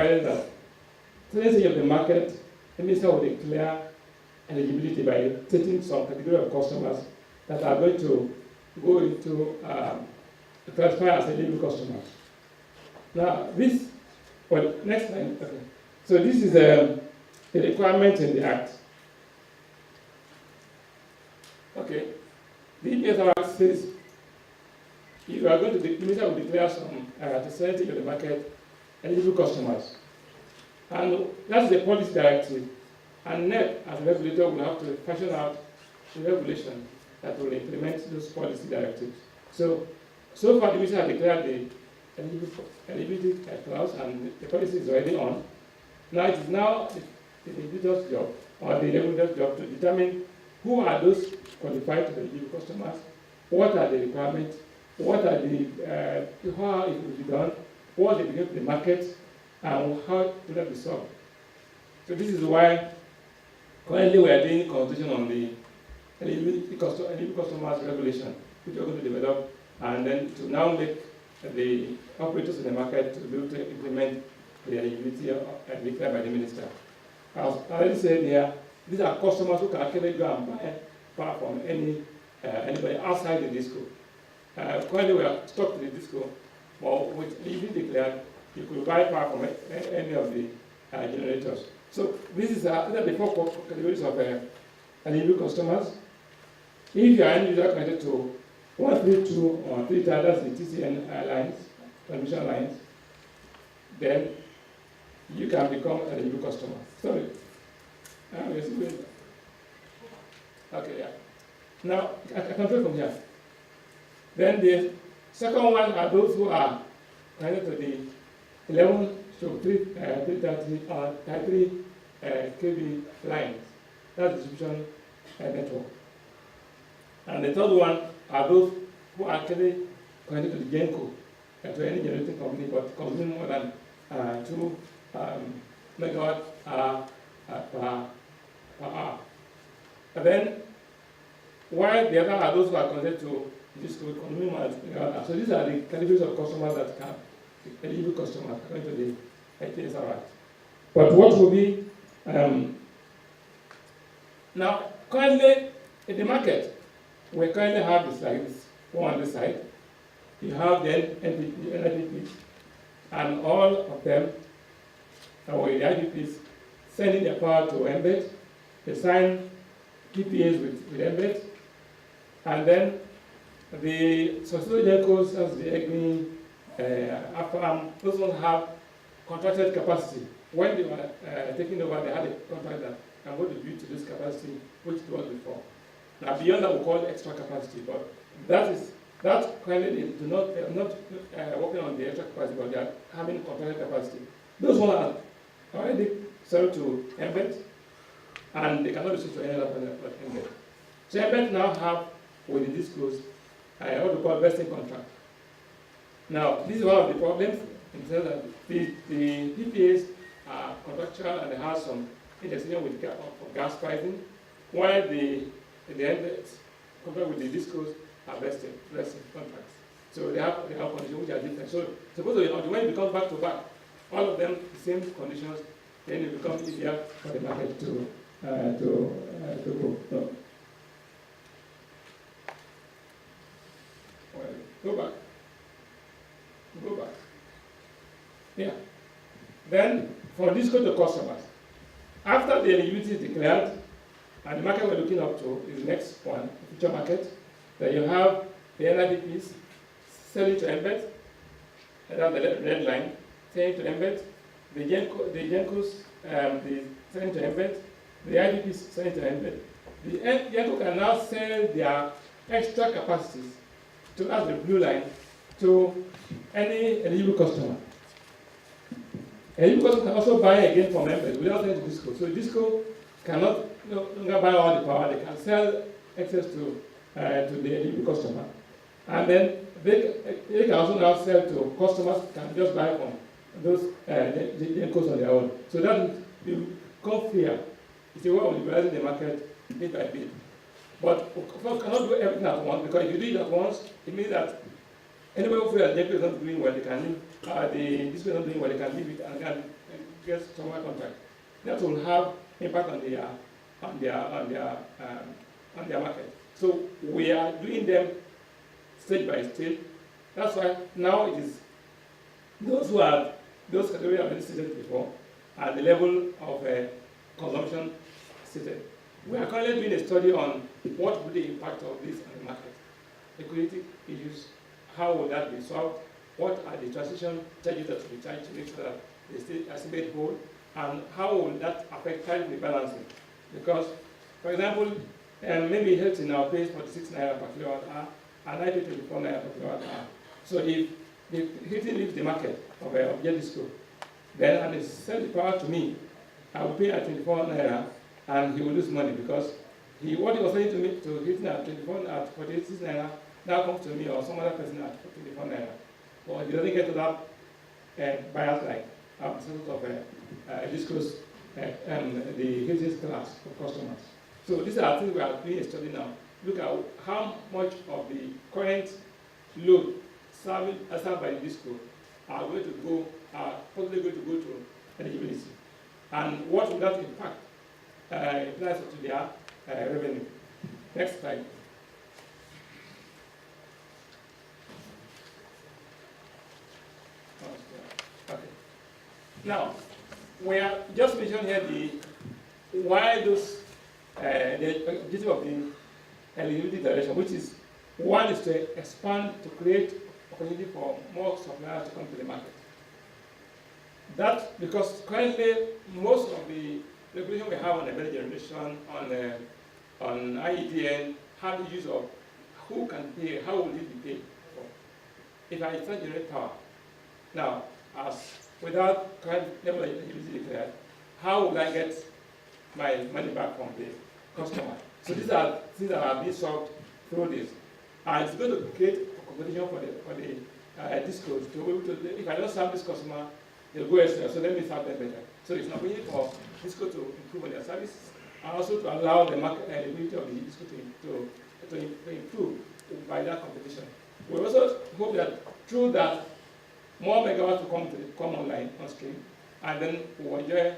provided that stage of the market, the minister will declare eligibility by taking some category of customers that are going to go into classify as eligible customers. Now, this, well, next line. Okay. So this is a requirement in the Act. Okay. The EPS Act says you are going to, the minister will declare some percentage of the market eligible customers. And that's the policy directive. And NERC, as a regulator, will have to fashion out a regulation that will implement those policy directives. So far, the minister has declared the eligibility clause, and the policy is already on. Now, it is now the regulator's job, or the regulator's job, to determine who are those qualified to be eligible customers, what are the requirements, what are the, how it will be done, what they begin to the market, and how to that be solved. So this is why currently we are doing consultation on the eligible customers regulation, which we are going to develop, and then to now make the operators in the market to be able to implement the eligibility declared by the minister. As I already said here, these are customers who can actually go and buy power from anybody outside the disco. Currently we are stuck to the disco, but with eligibility declared, you could buy power from any of the generators. So this is the four categories of eligible customers. If you are an user connected to 132 or 3 that's the TCN lines, transmission lines, then you can become an eligible customer. Sorry. Okay, yeah. Now, I can take from here. Then the second one are those who are connected to the 11 to 330 or 33 kV lines. That's the distribution network. And the third one are those who are actually connected to the GENCO, to any generating company, but consuming more than 2 megawatt per hour. And then, while the other are those who are connected to this consuming more than 2 megawatt. So these are the categories of customers that can be eligible customers according to the ITSR Act. But what will be now currently in the market, we currently have the slides. One on this side, you have the NPPs, and all of them, or the IPPs, sending their power to embed. They sign PPAs with embed, and then the Solicitors codes as the EGNI, AFAM, those ones have contracted capacity. When they were taking over, they had a contract that can go to build to this capacity, which it was before. Now, beyond that, we call it extra capacity, but that currently they are not working on the extra capacity, but they are having contracted capacity. Those ones are already sold to embed, and they cannot be sold to any other partner but embed. So embed now have, with the disclose, what we call vesting contract. Now, this is one of the problems in terms that the PPAs are contractual and they have some indexation with gas pricing, while the embed compared with the disclose are vesting contracts. So they have conditions which are different. So suppose when it becomes back to back, all of them the same conditions, then it becomes easier for the market to go. No. Well, go back. Yeah. Then for disco to customers, after the eligibility is declared, and the market we're looking up to is the next one, the future market. Then you have the NIPPs selling to embed, and that's the red line, selling to embed, the GENCOs selling to embed, the IPPs selling to embed. The GENCO can now sell their extra capacities, to that's the blue line, to any eligible customer. Eligible customer can also buy again from embed without selling to disco. So disco cannot no longer buy all the power, they can sell excess to the eligible customer. And then they can also now sell to customers can just buy from those GENCOs on their own. So that will become clear. It's a way of liberalizing the market bit by bit. But of course, cannot do everything at once, because if you do it at once, it means that Anybody who feels that the is not doing well, they can leave, this is not doing well, they can leave it and can get some more contract. That will have impact on their market. So we are doing them stage by stage. That's why now it is those categories I've been stated before at the level of consumption stated. We are currently doing a study on what would the impact of this on the market. Liquidity issues, how will that be solved? What are the transition charges that will be charged to make sure that they stay made whole? And how will that affect tariff rebalancing? Because, for example, maybe Hilton now pays 46 naira per kilowatt hour, and I pay 24 naira per kilowatt hour. So if Hilton leaves the market of jet disco, then and they sell the power to me, I will pay at 24 naira, and he will lose money because what he was selling to me to Hilton at 46 naira now comes to me or some other person at 24 naira. But he doesn't get to that buyer's like sort of disclose the Hilton's class of customers. So these are things we are doing a study now. Look at how much of the current load served by the disco are going to go, possibly going to go to eligibility, and what will that impact in terms of their revenue. Next slide. Okay. Now, we are just mentioned here why those the objective of the eligibility direction, which is one is to expand to create opportunity for more suppliers to come to the market. That because currently most of the regulation we have on energy generation, on IEDN, have issues of who can pay, how will it be paid for. If I start generate power, now without current level of eligibility declared, how will I get my money back from the customer? So these are things that are being solved through this. And it's going to create a competition for the discos to be able to, if I don't serve this customer, they'll go elsewhere, so let me serve them better. So it's an opportunity for disco to improve on their services and also to allow the market ability of the disco to improve by that competition. We also hope that through that, more megawatts will come online on stream, and then we'll enjoy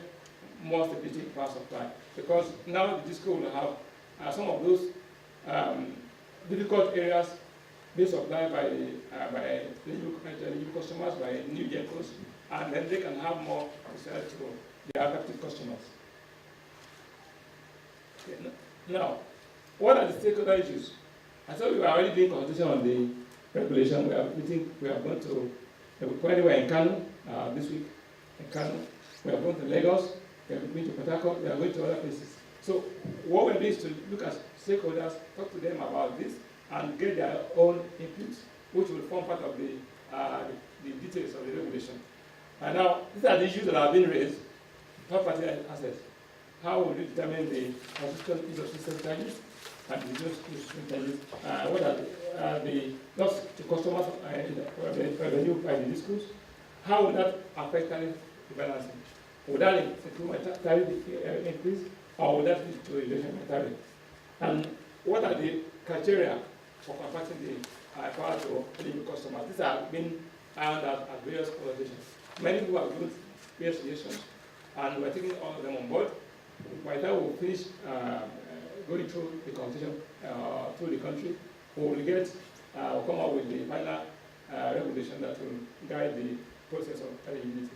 more stability in power supply. Because now the disco will have some of those difficult areas being supplied by eligible customers, by new gencos, and then they can have more to sell to their captive customers. Okay, now, what are the stakeholder issues? I thought we were already doing consultation on the regulation. We are going to, currently we're in Kano this week, in Kano. We are going to Lagos, we are going to Port Harcourt, we are going to other places. So what we're doing is to look at stakeholders, talk to them about this, and get their own inputs, which will form part of the details of the regulation. And now, these are the issues that have been raised. Third-party assets. How will you determine the consistent use of system charges and the use of system charges? What are the loss to customers revenue by the discos? How will that affect tariff rebalancing? Would that improve tariff increase, or would that lead to a reduction in tariff? And what are the criteria for converting the power to eligible customers? These have been ironed out at various conversations. Many people have given various suggestions, and we're taking all of them on board. By the time we finish going through the conversation through the country, we'll come up with the final regulation that will guide the process of eligibility.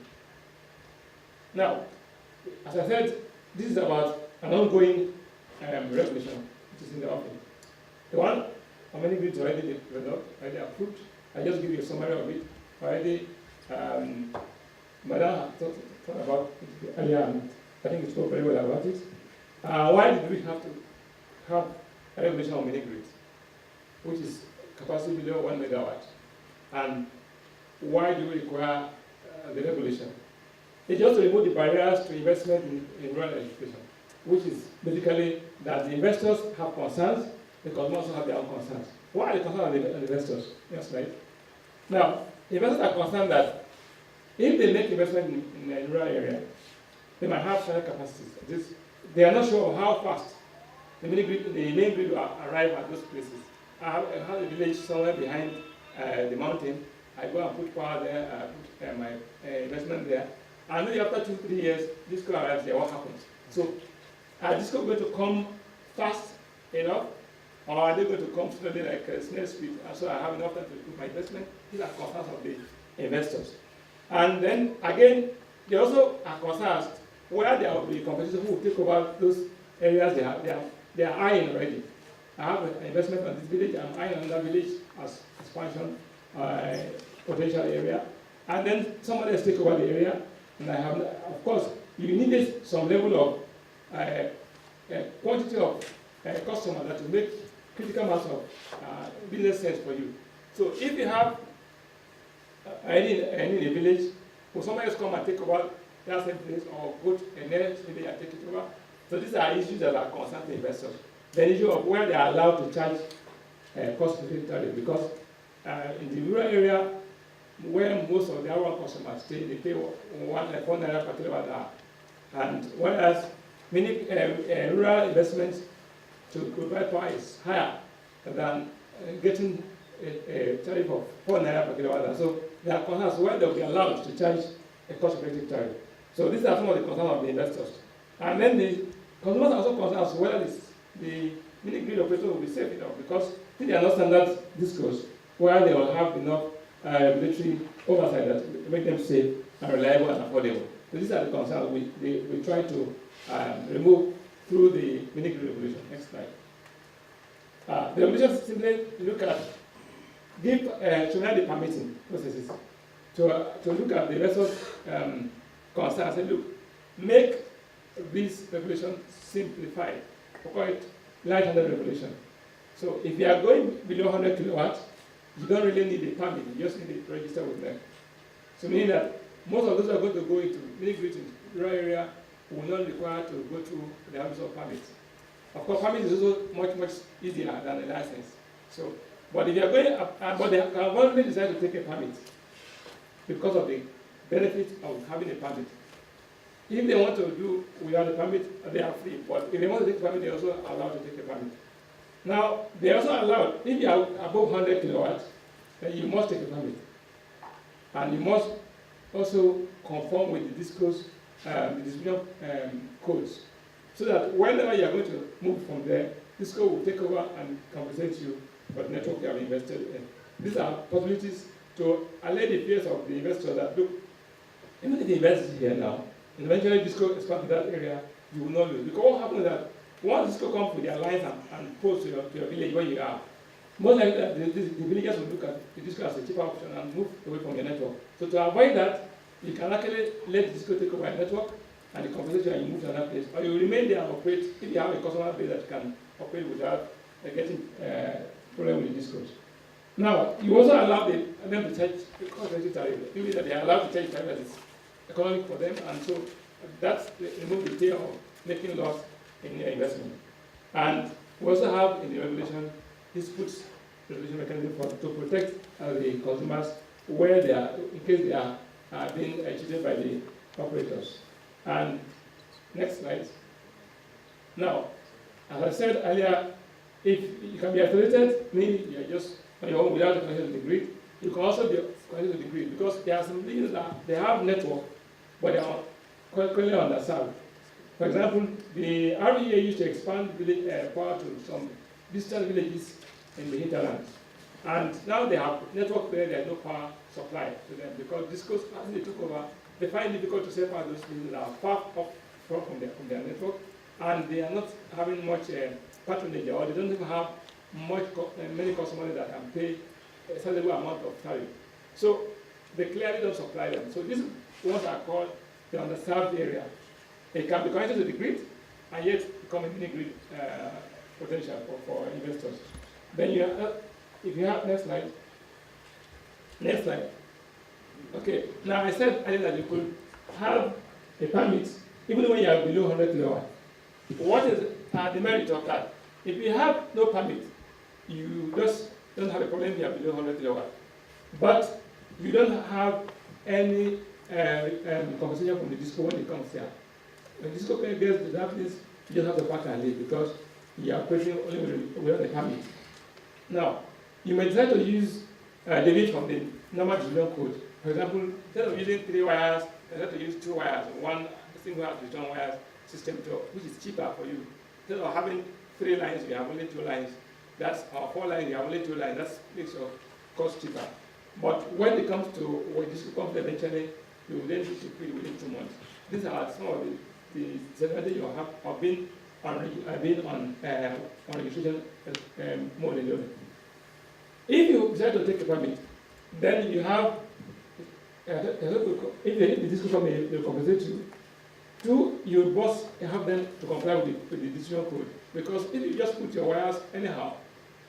Now, as I said, this is about an ongoing regulation which is in the offing. The one, how many grids already developed, already approved? I just give you a summary of it. Already, Madam talked about it earlier, and I think it spoke very well about it. Why did we have to have a regulation on mini grids, which is capacity below 1 megawatt? And why do we require the regulation? It's just to remove the barriers to investment in rural electrification, which is basically that the investors have concerns, the consumers also have their own concerns. What are the concerns of the investors? Yes, right? Now, investors are concerned that if they make investment in a rural area, they might have shared capacities. They are not sure how fast the main grid will arrive at those places. I have a village somewhere behind the mountain, I go and put power there, I put my investment there, and maybe after 2-3 years, disco arrives there, what happens? So, are disco going to come fast enough, or are they going to come slowly like snail speed, and so I have enough time to put my investment? These are concerns of the investors. And then, again, they also are concerns where there will be competitors who will take over those areas they are eyeing already. I have an investment on this village, I'm eyeing another village as expansion potential area, and then somebody else take over the area, and I have, of course, you needed some level of quantity of customers that will make critical mass of business sense for you. So if you have any in a village, will somebody else come and take over that same place, or go to a next village and take it over? So these are issues that are concerned to investors. The issue of where they are allowed to charge cost-effective tariff, because in the rural area, where most of the rural customers stay, they pay 1 naira per kilowatt hour. And whereas many rural investments to provide power is higher than getting a tariff of 4 naira per kilowatt hour. So there are concerns where they will be allowed to charge a cost-effective tariff. So these are some of the concerns of the investors. And then the consumers are also concerned as whether the mini grid operator will be safe enough, because they are not standard discos where they will have enough regulatory oversight that make them safe and reliable and affordable. So these are the concerns we try to remove through the mini grid regulation. Next slide. The regulation simply look at streamline the permitting processes to look at the investors' concerns and say, look, make this regulation simplified. We call it light-handed regulation. So if you are going below 100 kilowatts, you don't really need a permit, you just need to register with them. So meaning that most of those who are going to go into mini grid in the rural area will not require to go through the office of permits. Of course, permit is also much easier than a license. So, but if you are going but they can only decide to take a permit because of the benefit of having a permit. If they want to do without a permit, they are free. But if they want to take a permit, they are also allowed to take a permit. Now, they are also allowed, if you are above 100 kilowatts, then you must take a permit. And you must also conform with the disclose, the distribution codes. So that whenever you are going to move from there, DISCO will take over and compensate you for the network you have invested in. These are possibilities to allay the fears of the investor that, look, even if they invest here now, and eventually DISCO expands to that area, you will not lose. Because what happens is that once DISCO comes with their lines and posts to your village where you are, most likely the villagers will look at the DISCO as a cheaper option and move away from your network. So to avoid that, you can actually let DISCO take over your network and the compensation and you move to another place. Or you remain there and operate if you have a customer base that can operate without getting problem with the DISCOs. Now, you also allow them to charge the cost-effective tariff, meaning that they are allowed to charge tariff that is economic for them, and so that's remove the fear of making loss in your investment. And we also have in the regulation disputes resolution mechanism to protect the consumers where they are, in case they are being cheated by the operators. And next slide. Now, as I said earlier, if you can be isolated, meaning you are just on your own without a connection to the grid. You can also be connected to the grid because there are some things that they have network, but they are currently underserved. For example, the REA used to expand power to some distant villages in the hinterland. And now they have network there, there is no power supply to them because DISCOs, after they took over, they find it difficult to separate those things that are far up from their network, and they are not having much patronage, or they don't even have many customers that can pay a sizable amount of tariff. So they clearly don't supply them. So these ones are called the underserved area. It can be connected to the grid and yet become a mini grid potential for investors. Then you have, if you have, next slide. Next slide. Okay, now I said earlier that you could have a permit even when you are below 100 kilowatt. What is the merit of that? If you have no permit, you just don't have a problem if you are below 100 kilowatt. But you don't have any compensation from the DISCO when it comes here. When DISCO gets to that place, you just have to pack and leave because you are operating only without a permit. Now, you may decide to use deviate from the normal distribution code. For example, instead of using 3 wires, you have to use 2 wires, one single house return wires system, which is cheaper for you. Instead of having 3 lines, you have only 2 lines. That's or 4 lines, you have only 2 lines. That makes your cost cheaper. But when it comes to when this comes eventually, you will then need to quit within 2 months. These are some of the disadvantages you have of being on registration mode alone. If you decide to take a permit, then you have if the disco company will compensate you. 2, you must have them to comply with the distribution code. Because if you just put your wires anyhow,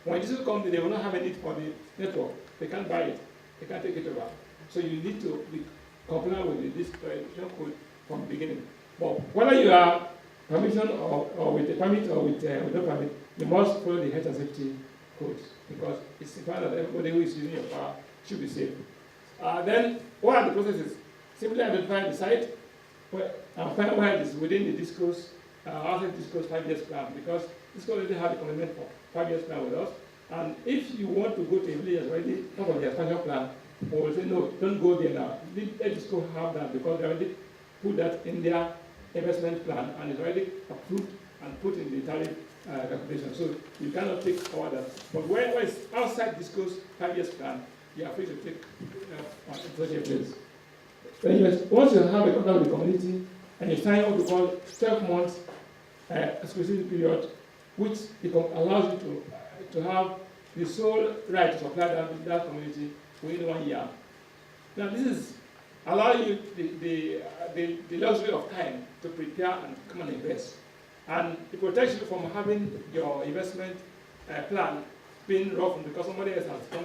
when this company, they will not have a need for the network. They can't buy it. They can't take it over. So you need to be compliant with the distribution code from the beginning. But whether you are permission or with a permit or with no permit, you must follow the health and safety codes because it's important that everybody who is using your power should be safe. Then, what are the processes? Simply identify the site and find where it is within the discourse, outside discourse 5 years plan, because discourse already have a commitment for 5 years plan with us. And if you want to go to a village that's already part of the expansion plan, we will say, no, don't go there now. Let discourse have that because they already put that in their investment plan and it's already approved and put in the tariff calculation. So you cannot take all that. But where it's outside discourse 5 years plan, you are free to take such a place. Once you have a contract with the community and you sign what we call 12 months exclusive period, which allows you to have the sole right to supply that community within 1 year. Now this is allow you the luxury of time to prepare and come and invest. And it protects you from having your investment plan being roughened because somebody else has come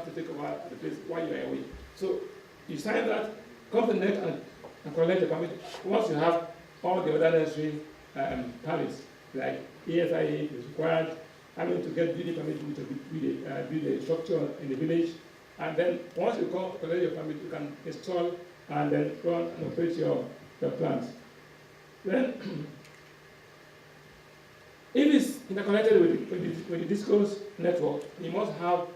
to take over the place while you are away. So you sign that, come to the NERC and collect the permit. Once you have all the other necessary permits, like ESIA is required, having to get building permit to build a structure in the village. And then once you collect your permit, you can install and then run and operate your plants. Then, if it's interconnected with the discourse network, you must have,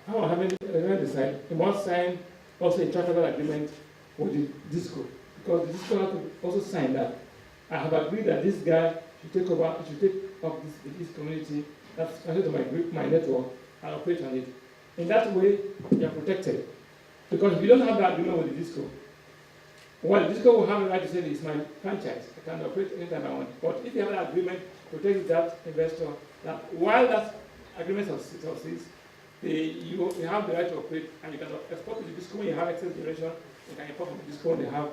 how having the site, you must sign also a charter agreement with the disco, because the disco has to also sign that. I have agreed that this guy should take over, should take up this community, that's connected to my network, and operate on it. In that way, you are protected. Because if you don't have that agreement with the disco, well, the disco will have the right to say it's my franchise, I can operate anytime I want. But if you have an agreement, protect that investor, that while that agreement succeeds, you have the right to operate, and you can export to the disco when you have excess generation, you can import from the disco when they have,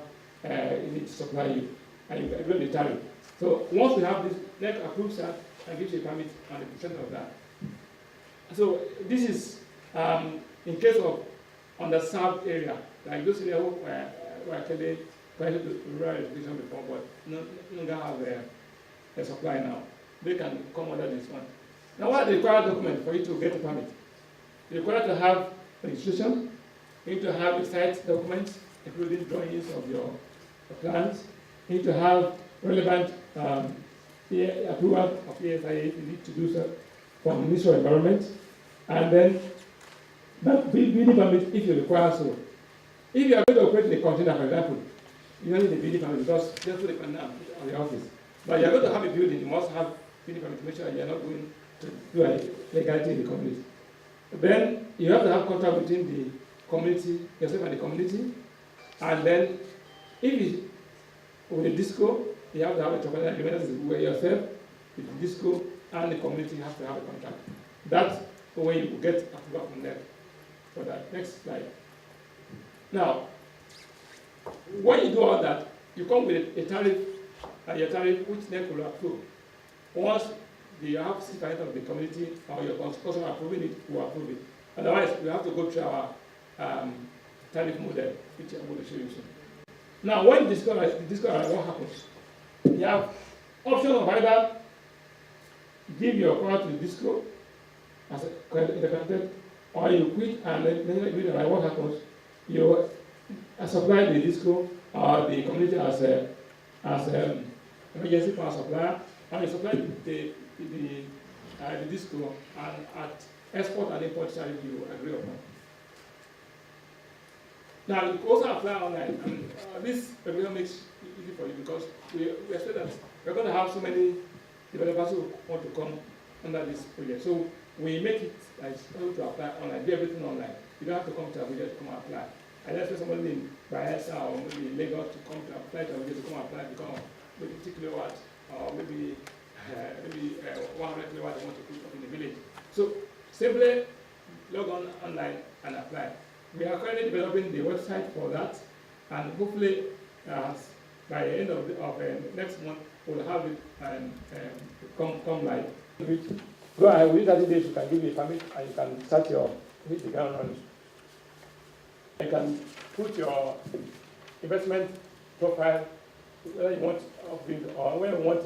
you need to supply you, and you can agree on the tariff. So once we have this, NERC approves that and gives you a permit and a percent of that. So this is in case of underserved area, like those areas who actually connected to rural education before, but no longer have a supply now. They can come under this one. Now, what are the required documents for you to get a permit? You're required to have registration. You need to have the site documents, including drawings of your plans. You need to have relevant approval of ESIA if you need to do so from the Ministry of Environment. And then building permit if you require so. If you are going to operate in a container, for example, you don't need a building permit because just put a container on the office. But you are going to have a building, you must have building permit to make sure that you are not going to do a legality in the community. Then you have to have contract between the community, yourself and the community. And then if it's with the disco, you have to have a tripartite agreement where yourself, with the disco, and the community have to have a contract. That's the way you will get approval from there. For that. Next slide. Now, when you do all that, you come with a tariff, your tariff which NERC will approve. Once you have 6% of the community or your customer approving it, will approve it. Otherwise, we have to go through our tariff model, which I'm going to show you soon. Now, when the disco what happens? You have option of either give your power to the disco as interconnected, or you quit and then agree that what happens, you supply the disco or the community as emergency power supplier, and you supply the disco and at export and import tariff you agree upon. Now, you can also apply online, and this regulation makes it easy for you because we expect that we're going to have so many developers who want to come under this project. So we make it like able to apply online, do everything online. You don't have to come to Abuja to come and apply. I just want somebody in Bayelsa or maybe in Lagos to come to apply to Abuja to come and apply because maybe 50 kilowatts or maybe 100 kilowatts they want to put up in the village. So simply log on online and apply. We are currently developing the website for that, and hopefully by the end of next month we'll have it come live. Go ahead, within 30 days you can give me a permit and you can start hit the ground running. You can put your investment profile, whether you want off-grid or whether you want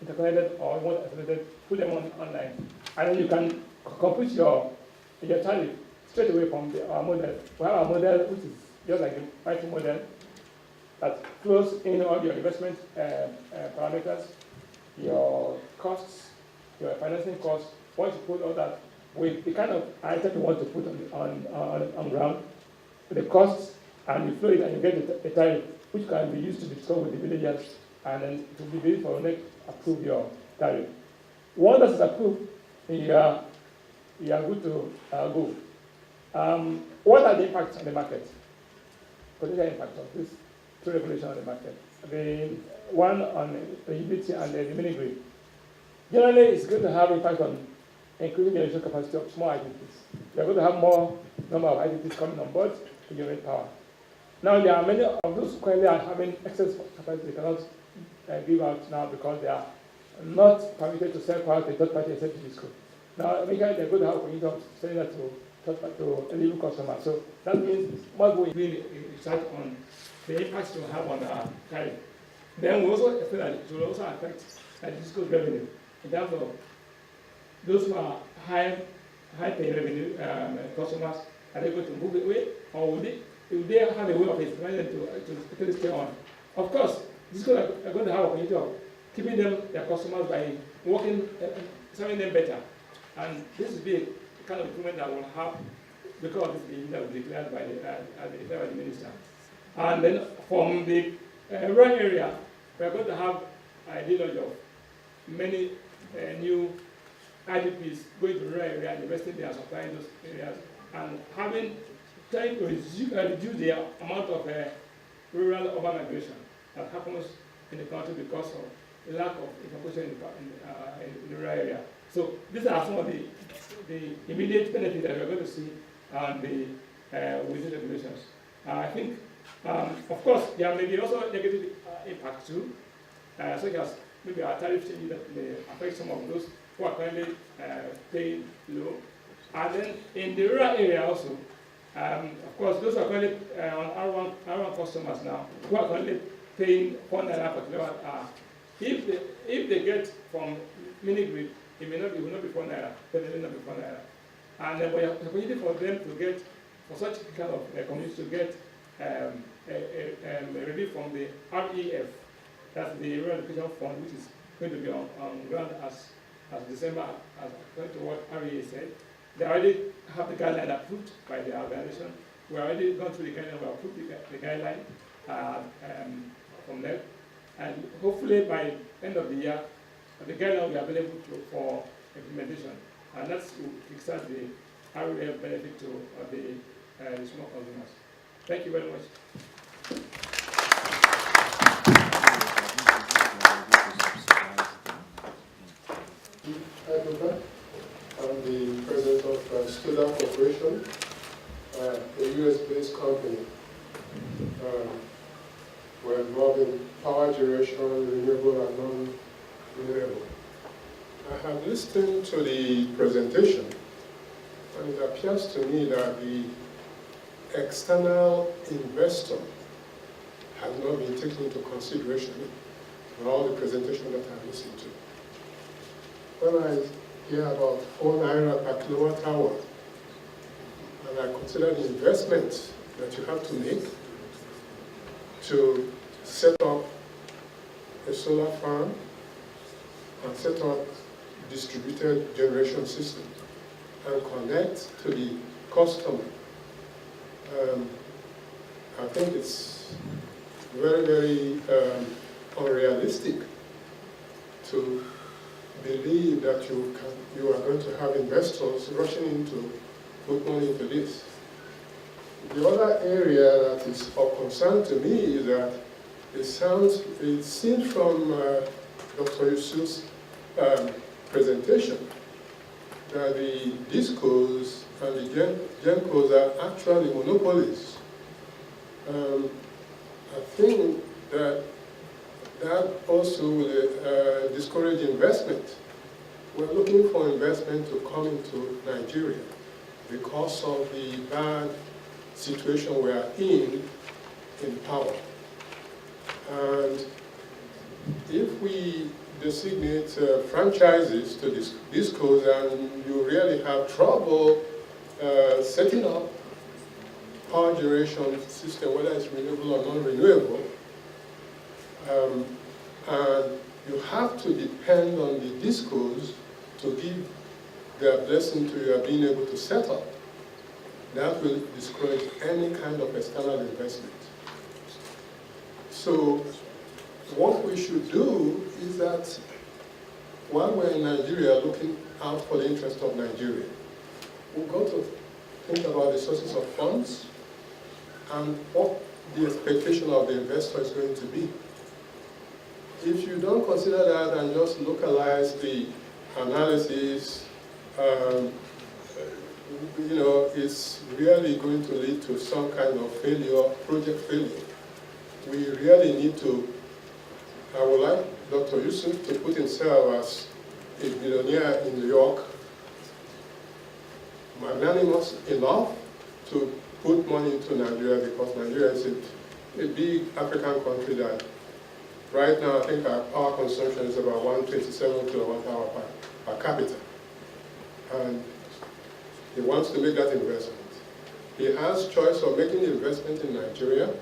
interconnected or you want isolated, put them online. And then you can compute your tariff straight away from our model. We have a model which is just like the pricing model that flows in all your investment parameters, your costs, your financing costs. Once you put all that with the kind of item you want to put on ground, the costs, and you flow it and you get a tariff which can be used to discuss with the villagers, and then it will be ready for NERC to approve your tariff. Once that is approved, you are good to go. What are the impacts on the market? Potential impact of this two regulation on the market. The one on eligibility and the mini grid. Generally, it's going to have impact on increasing generation capacity of small IPPs. We are going to have more number of IPPs coming on board to generate power. Now, there are many of those currently are having excess capacity they cannot give out now because they are not permitted to sell power to a third party except to school. Now, they're going to have a community of selling that to eligible customers. So that means what we really research on the impacts to have on our tariff. Then we also feel that it will also affect the disclosed revenue in terms of those who are high-paying revenue customers. Are they going to move away, or will they have a way of experimenting to stay on? Of course, this are going to have a community of keeping their customers by working, serving them better. And this will be a kind of improvement that will have because this is that was declared by the minister. And then from the rural area, we are going to have a deluge of many new IDPs going to rural area and investing there, supplying those areas, and trying to reduce the amount of rural urban migration that happens in the country because of the lack of information in the rural area. So these are some of the immediate benefits that we're going to see with these regulations. I think, of course, there may be also negative impact too, such as maybe our tariff changes that may affect some of those who are currently paying low. And then in the rural area also, of course, those who are currently on R1 customers now, who are currently paying 4 naira per kilowatt hour, if they get from mini grid, it will not be 4 naira, definitely not be 4 naira. And we have the opportunity for them to get, for such kind of communities to get a relief from the REF, that's the Rural Education Fund, which is going to be on ground as December, as according to what REA said. They already have the guideline approved by the organization. We already gone through the guideline, we approved the guideline from them. And hopefully by end of the year, the guideline will be available for implementation. And that's to kickstart the REF benefit to the small consumers. Thank you very much. I'm the president of Transcorp Corporation, a US-based company. We're involved in power generation, renewable and non-renewable. I have listened to the presentation, and it appears to me that the external investor has not been taken into consideration in all the presentation that I've listened to. When I hear about 4 naira per kilowatt hour, and I consider the investment that you have to make to set up a solar farm and set up distributed generation system and connect to the customer, I think it's very, very unrealistic to believe that you are going to have investors rushing in to put money into this. The other area that is of concern to me is that it seems from Dr. Yusuf's presentation that the discos and the gencos are actually monopolies. I think that also will discourage investment. We're looking for investment to come into Nigeria because of the bad situation we are in power. And if we designate franchises to discos and you really have trouble setting up power generation system, whether it's renewable or non-renewable, and you have to depend on the discos to give their blessing to your being able to set up, that will discourage any kind of external investment. So what we should do is that while we're in Nigeria looking out for the interest of Nigeria, we've got to think about the sources of funds and what the expectation of the investor is going to be. If you don't consider that and just localize the analysis, it's really going to lead to some kind of failure, project failure. We really need to, I would like Dr. Yusuf to put himself as a billionaire in New York, magnanimous enough to put money into Nigeria, because Nigeria is a big African country that right now I think our power consumption is about 127 kilowatt hour per capita. And he wants to make that investment. He has choice of making the investment in Nigeria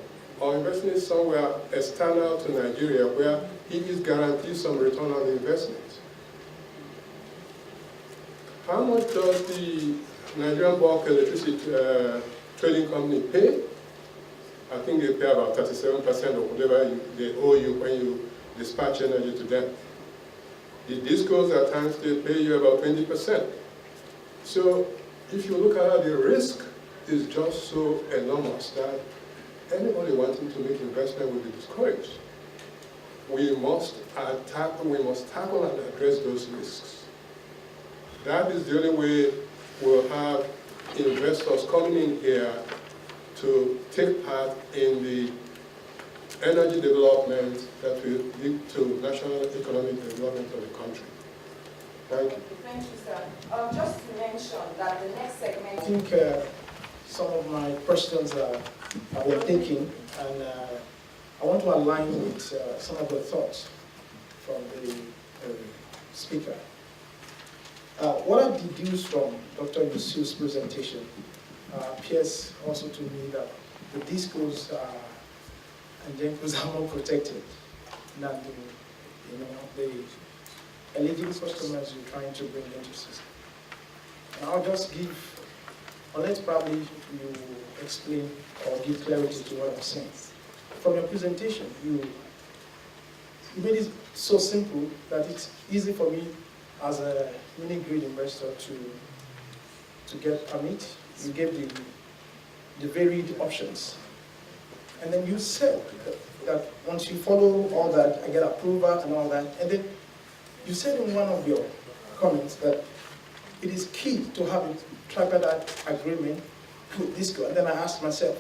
or investing it somewhere external to Nigeria where he is guaranteed some return on the investment. How much does the Nigerian bulk electricity trading company pay? I think they pay about 37% of whatever they owe you when you dispatch energy to them. The discos at times they pay you about 20%. So if you look at it, the risk is just so enormous that anybody wanting to make investment will be discouraged. We must tackle and address those risks. That is the only way we'll have investors coming in here to take part in the energy development that will lead to national economic development of the country. Thank you. Thank you, sir. Just to mention that the next segment... I think some of my questions are taking, and I want to align with some of the thoughts from the speaker. What I deduced from Dr. Yusuf's presentation appears also to me that the discos and gencos are more protected than the eligible customers you're trying to bring into the system. And I'll just give, unless probably you explain or give clarity to what I'm saying. From your presentation, you made it so simple that it's easy for me as a mini-grid investor to get permit. You gave the varied options. And then you said that once you follow all that, I get approval and all that. And then you said in one of your comments that it is key to have a tripartite agreement with DISCO. And then I asked myself,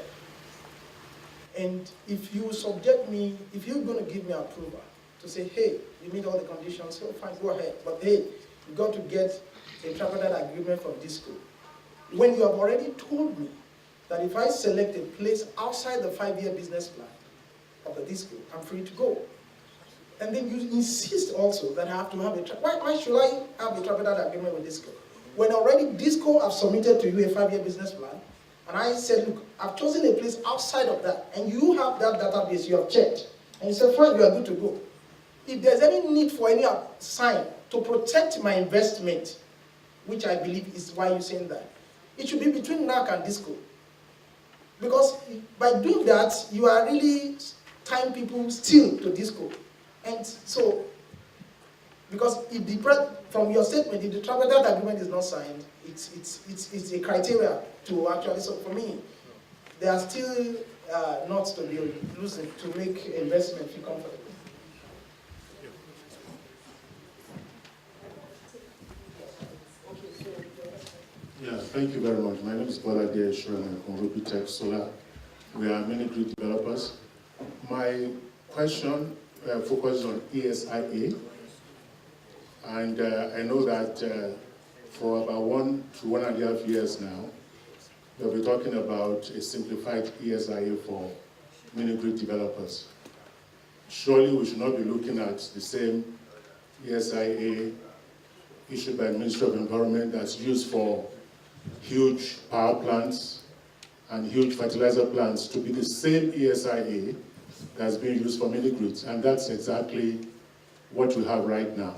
and if you subject me, if you're going to give me approval to say, hey, you meet all the conditions, so fine, go ahead. But hey, you got to get a tripartite agreement from DISCO. When you have already told me that if I select a place outside the 5-year business plan of the DISCO, I'm free to go. And then you insist also that I have to have why should I have a tripartite agreement with DISCO? When already DISCO have submitted to you a 5-year business plan, and I said, look, I've chosen a place outside of that, and you have that database, you have checked, and you said, fine, you are good to go. If there's any need for any sign to protect my investment, which I believe is why you're saying that, it should be between NERC and DISCO. Because by doing that, you are really tying people still to disco. And so, because if from your statement, if the tripartite agreement is not signed, it's a criteria to actually, so for me, they are still not to be losing to make investment feel comfortable. Yeah, thank you very much. My name is Bola Deeshran from Ruby Tech Solar. We are mini grid developers. My question focuses on ESIA. And I know that for about 1 to 1.5 years now, we'll be talking about a simplified ESIA for mini grid developers. Surely we should not be looking at the same ESIA issued by the Ministry of Environment that's used for huge power plants and huge fertilizer plants to be the same ESIA that's being used for mini grids. And that's exactly what we have right now.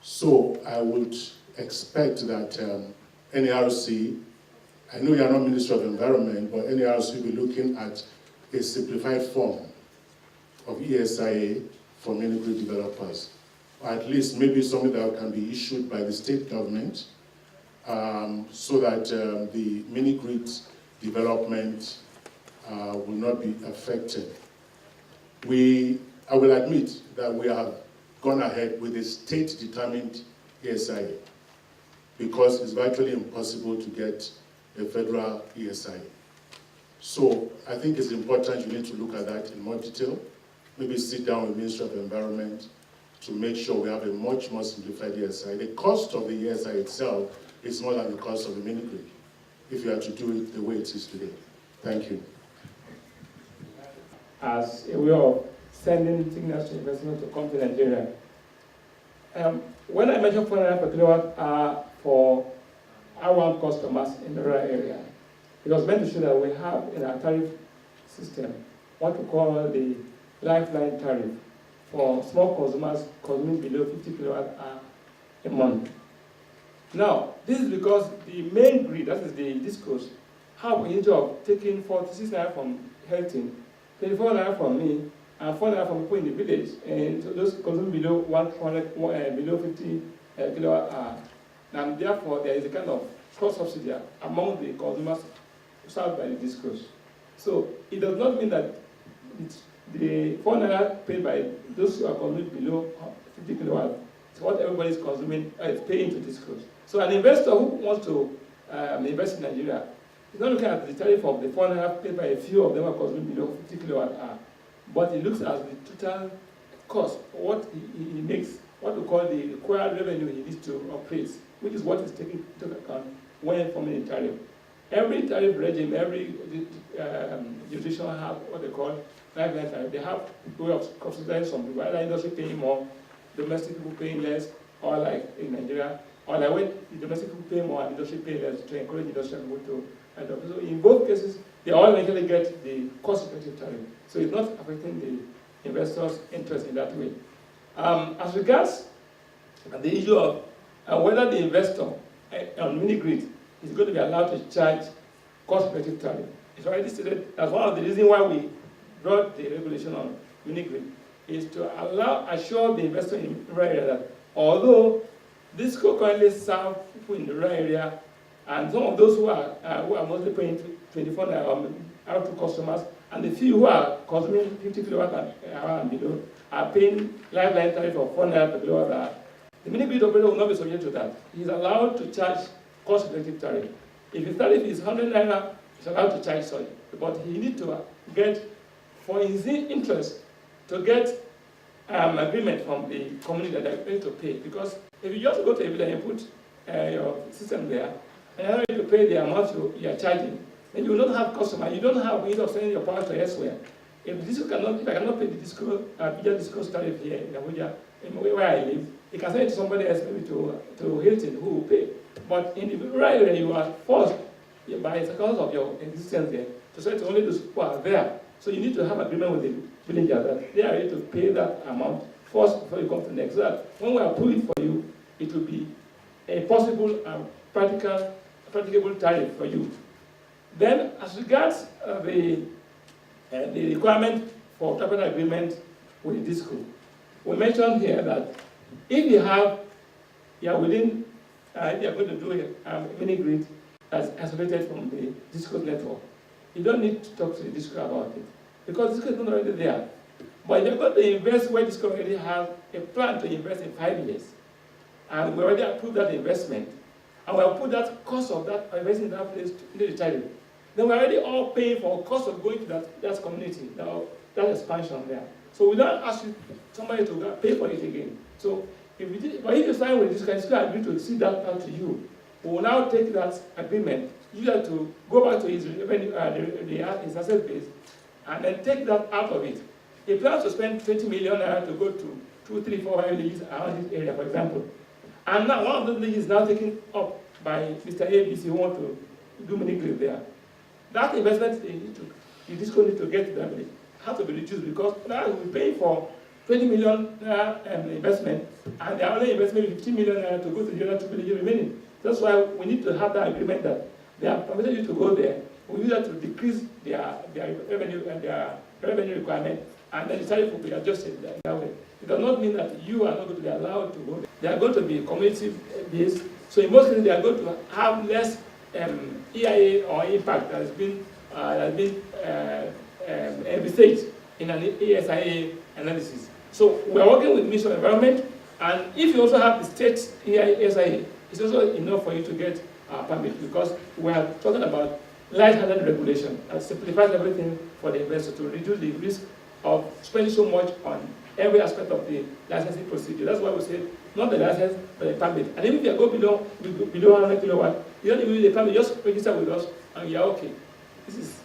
So I would expect that NERC, I know you are not Minister of Environment, but NERC will be looking at a simplified form of ESIA for mini grid developers. Or at least maybe something that can be issued by the state government so that the mini grid development will not be affected. I will admit that we have gone ahead with a state-determined ESIA because it's virtually impossible to get a federal ESIA. So I think it's important you need to look at that in more detail. Maybe sit down with the Ministry of Environment to make sure we have a much more simplified ESIA. The cost of the ESIA itself is more than the cost of the mini grid if you are to do it the way it is today. Thank you. As a way of sending signals to investment to come to Nigeria. When I mention 400 per kilowatt hour for our customers in the rural area, it was meant to show that we have in our tariff system what we call the lifeline tariff for small consumers consuming below 50 kilowatt hour a month. Now, this is because the main grid, that is the discos, have a history of taking 46 naira from Hilton, 24 naira from me, and 4 naira from people in the village, and so those consuming below 100, below 50 kilowatt hour. And therefore, there is a kind of cross-subsidy among the consumers served by the discos. So it does not mean that the 4 naira paid by those who are consuming below 50 kilowatt is what everybody is consuming, is paying to discos. So an investor who wants to invest in Nigeria is not looking at the tariff of the 4 naira paid by a few of them who are consuming below 50 kilowatt hour, but he looks at the total cost, what he makes, what we call the required revenue he needs to operate, which is what is taken into account when forming a tariff. Every tariff regime, every jurisdiction have what they call lifeline tariff. They have a way of subsidizing some people, either industry paying more, domestic people paying less, or like in Nigeria, or like when the domestic people pay more and industry pay less to encourage industrial people to adopt. So in both cases, they all actually get the cost-effective tariff. So it's not affecting the investors' interest in that way. As regards the issue of whether the investor on mini-grid is going to be allowed to charge cost-effective tariff, it's already stated as one of the reasons why we brought the regulation on mini-grid, is to assure the investor in the rural area that although this currently serve people in the rural area, and some of those who are mostly paying 24 out to customers, and the few who are consuming 50 kilowatt hour and below are paying lifeline tariff of 4 naira per kilowatt hour. The mini grid operator will not be subject to that. He is allowed to charge cost-effective tariff. If his tariff is 100 naira, he's allowed to charge such. But he needs to get, for his interest, to get agreement from the community that they're going to pay. Because if you just go to a village and put your system there, and you're going to pay the amount you are charging, then you will not have customer. You don't have ways of sending your power to elsewhere. If I cannot pay the Abuja tariff here in Abuja, where I live, you can send it to somebody else, maybe to Hilton, who will pay. But in the rural area, you are forced by the because of your existence there to send to only those who are there. So you need to have agreement with the villagers that they are ready to pay that amount first before you come to next. So that when we approve it for you, it will be a possible and practicable tariff for you. Then, as regards the requirement for tripartite agreement with DISCO, we mentioned here that if you are going to do a mini grid that's isolated from the DISCO network, you don't need to talk to the DISCO about it, because DISCO is not already there. But you're going to invest where DISCO already have a plan to invest in 5 years. And we already approved that investment. And we have put that cost of that investing in that place into the tariff. Then we're already all paying for cost of going to that community, that expansion there. So we don't ask somebody to pay for it again. So if you sign with this, can still agree to see that out to you. We will now take that agreement, use that to go back to his revenue, his asset base, and then take that out of it. He plans to spend 20 million naira to go to 2, 3, 4 villages around this area, for example. And now one of those villages is now taken up by Mr. ABC who want to do mini grid there. That investment the DISCO need to get to that village has to be reduced, because now we pay for 20 million investment, and they are only investing 15 million to go to the other 2 villages remaining. That's why we need to have that agreement that they have permitted you to go there. We use that to decrease their revenue and their revenue requirement, and then the tariff will be adjusted that way. It does not mean that you are not going to be allowed to go there. They are going to be community-based, so in most cases they are going to have less EIA or impact that has been envisaged in an ESIA analysis. So we are working with Ministry of Environment, and if you also have the state ESIA, it's also enough for you to get a permit, because we are talking about light-handed regulation that simplifies everything for the investor to reduce the risk of spending so much on every aspect of the licensing procedure. That's why we say not the license, but the permit. And even if you go below 100 kilowatt, you don't even need the permit, just register with us and you're okay. This is